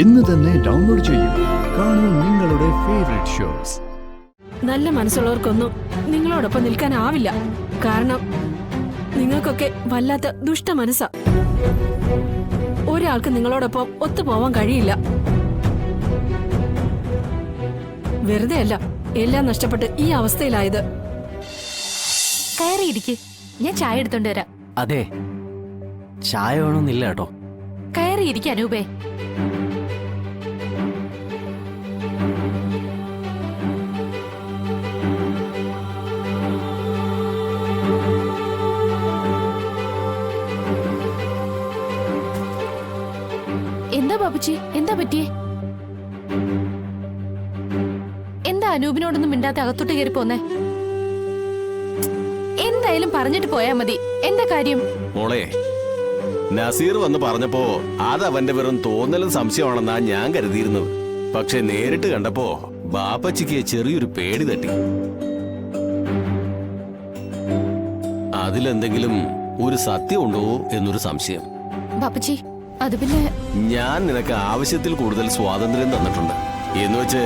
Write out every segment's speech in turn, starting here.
ഇന്ന് തന്നെ ഡൗൺലോഡ് ചെയ്യൂ. കാണൂ നിങ്ങളുടെ ഫേവറേറ്റ് ഷോസ്. നല്ല മനസ്സുള്ളവർക്കൊന്നും നിങ്ങളോടൊപ്പം നിൽക്കാനാവില്ല. കാരണം നിങ്ങൾക്കൊക്കെ വല്ലാത്ത ദുഷ്ട മനസ്സാ. ഒരാൾക്ക് നിങ്ങളോടൊപ്പം ഒത്തുപോവാൻ കഴിയില്ല. വെറുതെ അല്ല എല്ലാം നഷ്ടപ്പെട്ട് ഈ അവസ്ഥയിലായത്. കയറിയിരിക്ക്, ഞാൻ ചായ എടുത്തോണ്ട് വരാം. അതെ, ചായ വേണമെന്നില്ല കേട്ടോ. കയറിയിരിക്ക അനൂപേ. എന്താ ബാബുച്ചി, എന്താ പറ്റിയേ? എന്താ അനൂപിനോടൊന്നും മിണ്ടാത്ത അകത്തോട്ട് കയറി പോന്നേ? എന്തായാലും പറഞ്ഞിട്ട് പോയാ മതി. എന്താ കാര്യം? മോളെ, നസീർ വന്ന് പറഞ്ഞപ്പോ അത് അവന്റെ വെറും തോന്നലും സംശയമാണെന്നാ ഞാൻ കരുതിയിരുന്നത്. പക്ഷെ നേരിട്ട് കണ്ടപ്പോ ബാപ്പച്ചിക്ക് ചെറിയൊരു പേടി തട്ടി. അതിലെന്തെങ്കിലും ഒരു സത്യമുണ്ടോ എന്നൊരു സംശയം. ബാപ്പച്ചി, അത് പിന്നെ ഞാൻ നിനക്ക് ആവശ്യത്തിൽ കൂടുതൽ സ്വാതന്ത്ര്യം തന്നിട്ടുണ്ട്. എന്നുവെച്ച്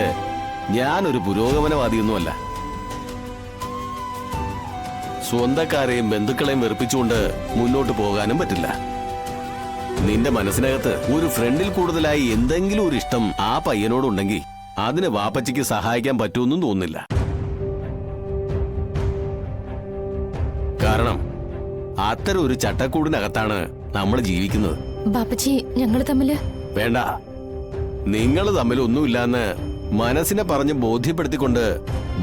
ഞാനൊരു പുരോഗമനവാദിയൊന്നുമല്ല. സ്വന്തക്കാരെയും ബന്ധുക്കളെയും വെറുപ്പിച്ചുകൊണ്ട് മുന്നോട്ട് പോകാനും പറ്റില്ല. നിന്റെ മനസ്സിനകത്ത് ഒരു ഫ്രണ്ടിൽ കൂടുതലായി എന്തെങ്കിലും ഒരു ഇഷ്ടം ആ പയ്യനോടുണ്ടെങ്കിൽ അതിന് വാപ്പച്ചിക്ക് സഹായിക്കാൻ പറ്റുമെന്നും തോന്നുന്നില്ല. കാരണം അത്തരം ഒരു ചട്ടക്കൂടിനകത്താണ് നമ്മൾ ജീവിക്കുന്നത്. ബാപ്പച്ചി, ഞങ്ങള് തമ്മില് വേണ്ട, നിങ്ങൾ തമ്മിൽ ഒന്നുമില്ലാന്ന് മനസ്സിനെ പറഞ്ഞ് ബോധ്യപ്പെടുത്തിക്കൊണ്ട്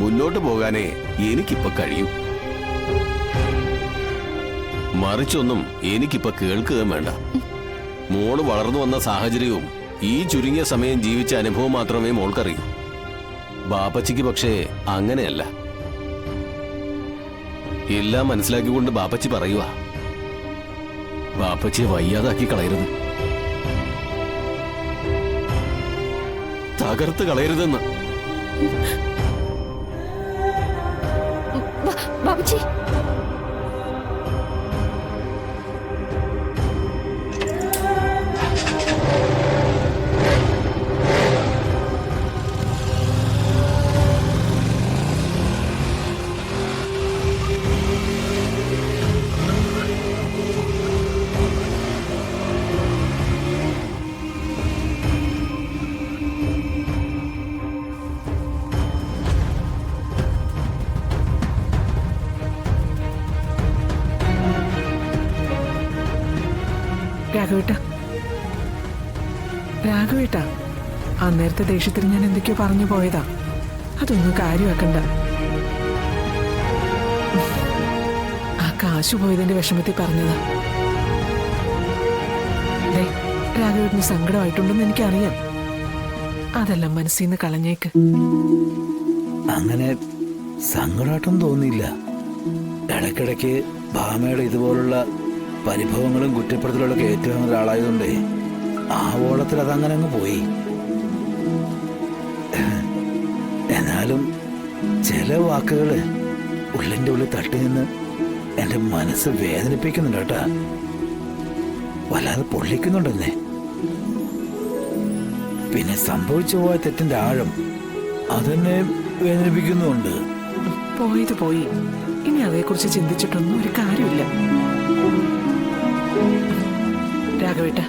മുന്നോട്ട് പോകാനേ എനിക്കിപ്പോ കഴിയൂ. മറിച്ചൊന്നും എനിക്കിപ്പോ കേൾക്കുകയും വേണ്ട. മോള് വളർന്നു വന്ന സാഹചര്യവും ഈ ചുരുങ്ങിയ സമയം ജീവിച്ച അനുഭവം മാത്രമേ മോൾക്കറിയൂ. ബാപ്പച്ചിക്ക് പക്ഷേ അങ്ങനെയല്ല. എല്ലാം മനസ്സിലാക്കിക്കൊണ്ട് ബാപ്പച്ചി പറയുക, ബാപ്പച്ചിയെ വയ്യാതാക്കി കളയരുത്, തകർത്ത് കളയരുതെന്ന്. ബാബുച്ചി, രാഘവേട്ട, അന്നേരത്തെ ദേഷ്യത്തിൽ ഞാൻ എന്തൊക്കെയോ പറഞ്ഞു പോയതാ. അതൊന്നും കാര്യമാക്കണ്ട. ആ കാശ് പോയതിന്റെ വിഷമത്തിൽ പറഞ്ഞതാ. രാഘവേട്ടന് സങ്കടമായിട്ടുണ്ടെന്ന് എനിക്കറിയാം. അതെല്ലാം മനസ്സിൽ നിന്ന് കളഞ്ഞേക്ക്. അങ്ങനെ സങ്കടമായിട്ടൊന്നും തോന്നിയില്ല. ഇടയ്ക്കിടയ്ക്ക് ഭാമയുടെ ഇതുപോലുള്ള പരിഭവങ്ങളും കുറ്റപ്പെടുത്തലുകളൊക്കെ ഏറ്റുവാങ്ങുന്ന ഒരാളായതുകൊണ്ടേ ആ ഓളത്തിൽ അതങ്ങനെ അങ്ങ് പോയി. എന്നാലും ചില വാക്കുകള് ഉള്ളിൻ്റെ ഉള്ളിൽ തട്ടി നിന്ന് എൻ്റെ മനസ്സ് വേദനിപ്പിക്കുന്നുണ്ട് കേട്ടാ. വല്ലാതെ പൊള്ളിക്കുന്നുണ്ടെന്നേ. പിന്നെ സംഭവിച്ചു പോയ തെറ്റിന്റെ ആഴം അതെന്നെ വേദനിപ്പിക്കുന്നുണ്ട്. പോയത് പോയി. ഇനി അതേക്കുറിച്ച് ചിന്തിച്ചിട്ടൊന്നും ഒരു കാര്യമില്ല. രാഘവേട്ട,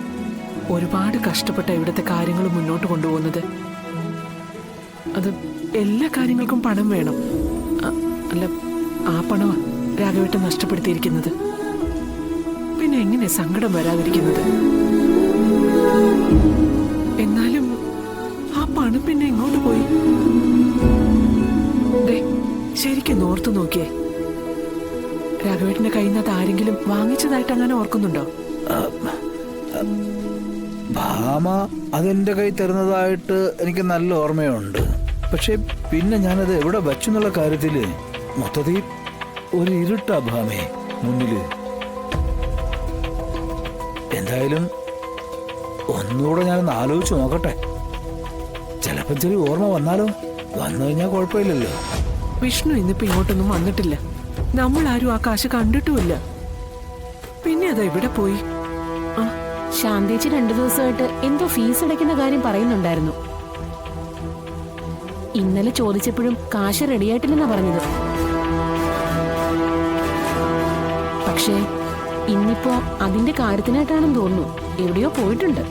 ഒരുപാട് കഷ്ടപ്പെട്ട ഇവിടുത്തെ കാര്യങ്ങൾ മുന്നോട്ട് കൊണ്ടുപോകുന്നത്. അത് എല്ലാ കാര്യങ്ങൾക്കും പണം വേണം. അല്ല, ആ പണമാണ് രാഘവേട്ട നഷ്ടപ്പെടുത്തിയിരിക്കുന്നത്. പിന്നെ എങ്ങനെ സങ്കടം വരാതിരിക്കുന്നത്? എന്നാലും ആ പണം പിന്നെ എങ്ങോട്ട് പോയി? ശരിക്കും ഓർത്തു നോക്കിയേ. രാഘവേട്ടന്റെ കയ്യിൽ നിന്ന് അത് ആരെങ്കിലും വാങ്ങിച്ചതായിട്ട് അങ്ങനെ ഓർക്കുന്നുണ്ടോ? ഭാമ അതെന്റെ കൈ തരുന്നതായിട്ട് എനിക്ക് നല്ല ഓർമ്മയുണ്ട്. പക്ഷെ പിന്നെ ഞാനത് എവിടെ വച്ചു എന്നുള്ള കാര്യത്തില് മൊത്തത്തിൽ ഒരു ഇരുട്ടാ ഭാമേ മുന്നില്. എന്തായാലും ഒന്നുകൂടെ ഞാനൊന്ന് ആലോചിച്ച് നോക്കട്ടെ. ചിലപ്പോൾ ചെറിയ ഓർമ്മ വന്നാലോ? വന്നു കഴിഞ്ഞാൽ കുഴപ്പമില്ലല്ലോ. വിഷ്ണു ഇന്നിപ്പോ ഇങ്ങോട്ടൊന്നും വന്നിട്ടില്ല. നമ്മൾ ആരും ആ കാശ് കണ്ടിട്ടുമില്ല. പിന്നെ അതാ ഇവിടെ പോയി. ആ ശാന്തേച്ചി 2 ദിവസമായിട്ട് എന്തോ ഫീസ് അടയ്ക്കുന്ന കാര്യം പറയുന്നുണ്ടായിരുന്നു. ഇന്നലെ ചോദിച്ചപ്പോഴും കാശ് റെഡിയായിട്ടില്ലെന്നാ പറഞ്ഞത്. പക്ഷേ ഇന്നിപ്പോ അതിന്റെ കാര്യത്തിനായിട്ടാണെന്ന് തോന്നുന്നു എവിടെയോ പോയിട്ടുണ്ട്.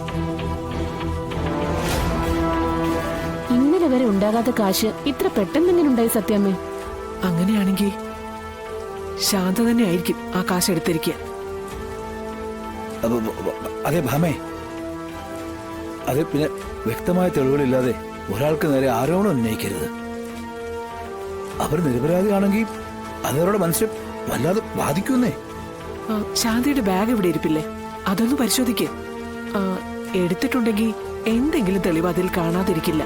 ഇന്നലെ വരെ ഉണ്ടാകാത്ത കാശ് ഇത്ര പെട്ടെന്ന് എങ്ങനെ ഉണ്ടായി സത്യാമ്മേ? അങ്ങനെയാണെങ്കിൽ ശാന്ത തന്നെ ആയിരിക്കും ആ കാശ് എടുത്തിരിക്കുക. അതെ ഭാമേ, അതെ, പിന്നെ വ്യക്തമായ തെളിവുകളില്ലാതെ ഒരാൾക്ക് നേരെ ആരോപണം ഉന്നയിക്കരുത്. അവർ നിരപരാധിയാണെങ്കിൽ അതവരുടെ മനസ്സിൽ വല്ലാതെ ബാധിക്കുന്നേ. ശാന്തയുടെ ബാഗ് ഇവിടെ ഇരിപ്പില്ലേ, അതൊന്ന് പരിശോധിക്കേ. എടുത്തിട്ടുണ്ടെങ്കിൽ എന്തെങ്കിലും തെളിവ് അതിൽ കാണാതിരിക്കില്ല.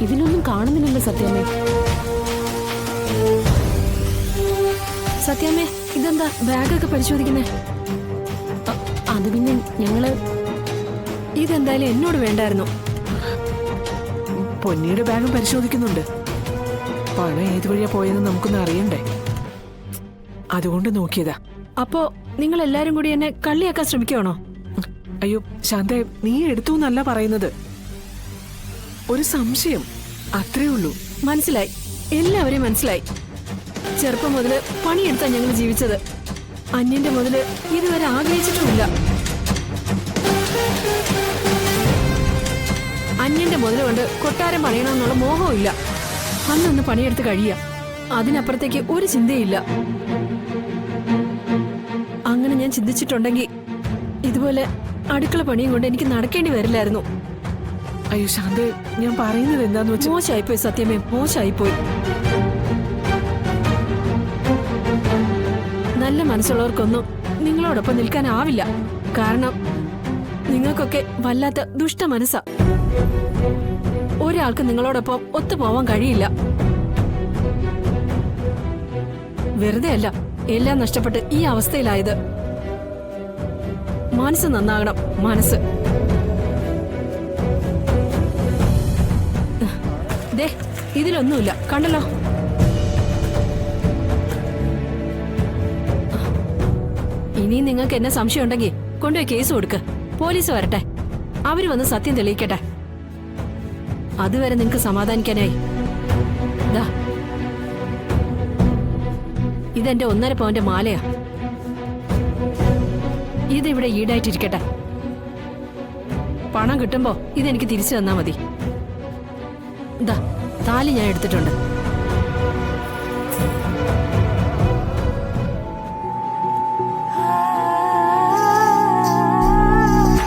ഇതിലൊന്നും കാണുന്നില്ലല്ലോ സത്യാമ്മേ. സത്യാമ്മേ, ഇതെന്താ ബാഗൊക്കെ പരിശോധിക്കുന്നേ? അത് പിന്നെ ഞങ്ങള് ഇതെന്തായാലും എന്നോട് വേണ്ടായിരുന്നു. പൊന്നിയുടെ ബാഗും പരിശോധിക്കുന്നുണ്ട്. പണം ഏത് വഴിയാ പോയെന്ന് നമുക്കൊന്ന് അറിയണ്ടേ, അതുകൊണ്ട് നോക്കിയതാ. അപ്പോ നിങ്ങൾ എല്ലാരും കൂടി എന്നെ കള്ളിയാക്കാൻ ശ്രമിക്കുകയാണോ? അയ്യോ ശാന്ത, നീ എടുത്തു എന്നല്ല പറയുന്നത്, ഒരു സംശയം, അത്രേ ഉള്ളൂ. മനസ്സിലായി, എല്ലാവരെയും മനസ്സിലായി. ചെറുപ്പം മുതല് പണിയെടുത്താ ഞങ്ങൾ ജീവിച്ചത്. അന്യന്റെ മുതല് ഇതുവരെ ആഗ്രഹിച്ചിട്ടുമില്ല. അന്യന്റെ മുതല് കൊണ്ട് കൊട്ടാരം പണിയണമെന്നുള്ള മോഹവും ഇല്ല. അന്നൊന്ന് പണിയെടുത്ത് കഴിയുക, അതിനപ്പുറത്തേക്ക് ഒരു ചിന്തയില്ല. അങ്ങനെ ഞാൻ ചിന്തിച്ചിട്ടുണ്ടെങ്കിൽ ഇതുപോലെ അടുക്കള പണിയും കൊണ്ട് എനിക്ക് നടക്കേണ്ടി വരില്ലായിരുന്നു. അയ്യോ ശാന്ത, ഞാൻ പറയുന്നത് എന്താന്ന് വെച്ചാൽ മോശമായിപ്പോയി സത്യമേ, മോശമായിപ്പോയി. നല്ല മനസ്സുള്ളവർക്കൊന്നും നിങ്ങളോടൊപ്പം നിൽക്കാനാവില്ല. കാരണം നിങ്ങൾക്കൊക്കെ വല്ലാത്ത ദുഷ്ട മനസ്സാ. ഒരാൾക്ക് നിങ്ങളോടൊപ്പം ഒത്തുപോവാൻ കഴിയില്ല. വെറുതെ അല്ല എല്ലാം നഷ്ടപ്പെട്ട് ഈ അവസ്ഥയിലായത്. മനസ്സ് നന്നാകണം, മനസ്സ്. ദേ, ഇതിലൊന്നുമില്ല, കണ്ടല്ലോ. ഇനി നിങ്ങൾക്ക് എന്നെ സംശയം ഉണ്ടെങ്കിൽ കൊണ്ടുപോയി കേസ് കൊടുക്ക്. പോലീസ് വരട്ടെ, അവര് വന്ന് സത്യം തെളിയിക്കട്ടെ. അതുവരെ നിങ്ങക്ക് സമാധാനിക്കാനായി. ദാ, ഇതെന്റെ 1.5 പവന്റെ മാലയാ. ഇതിവിടെ ഈടായിട്ടിരിക്കട്ടെ. പണം കിട്ടുമ്പോ ഇതെനിക്ക് തിരിച്ചു തന്നാ മതി. ദാ, താലി ഞാൻ എടുത്തിട്ടുണ്ട്.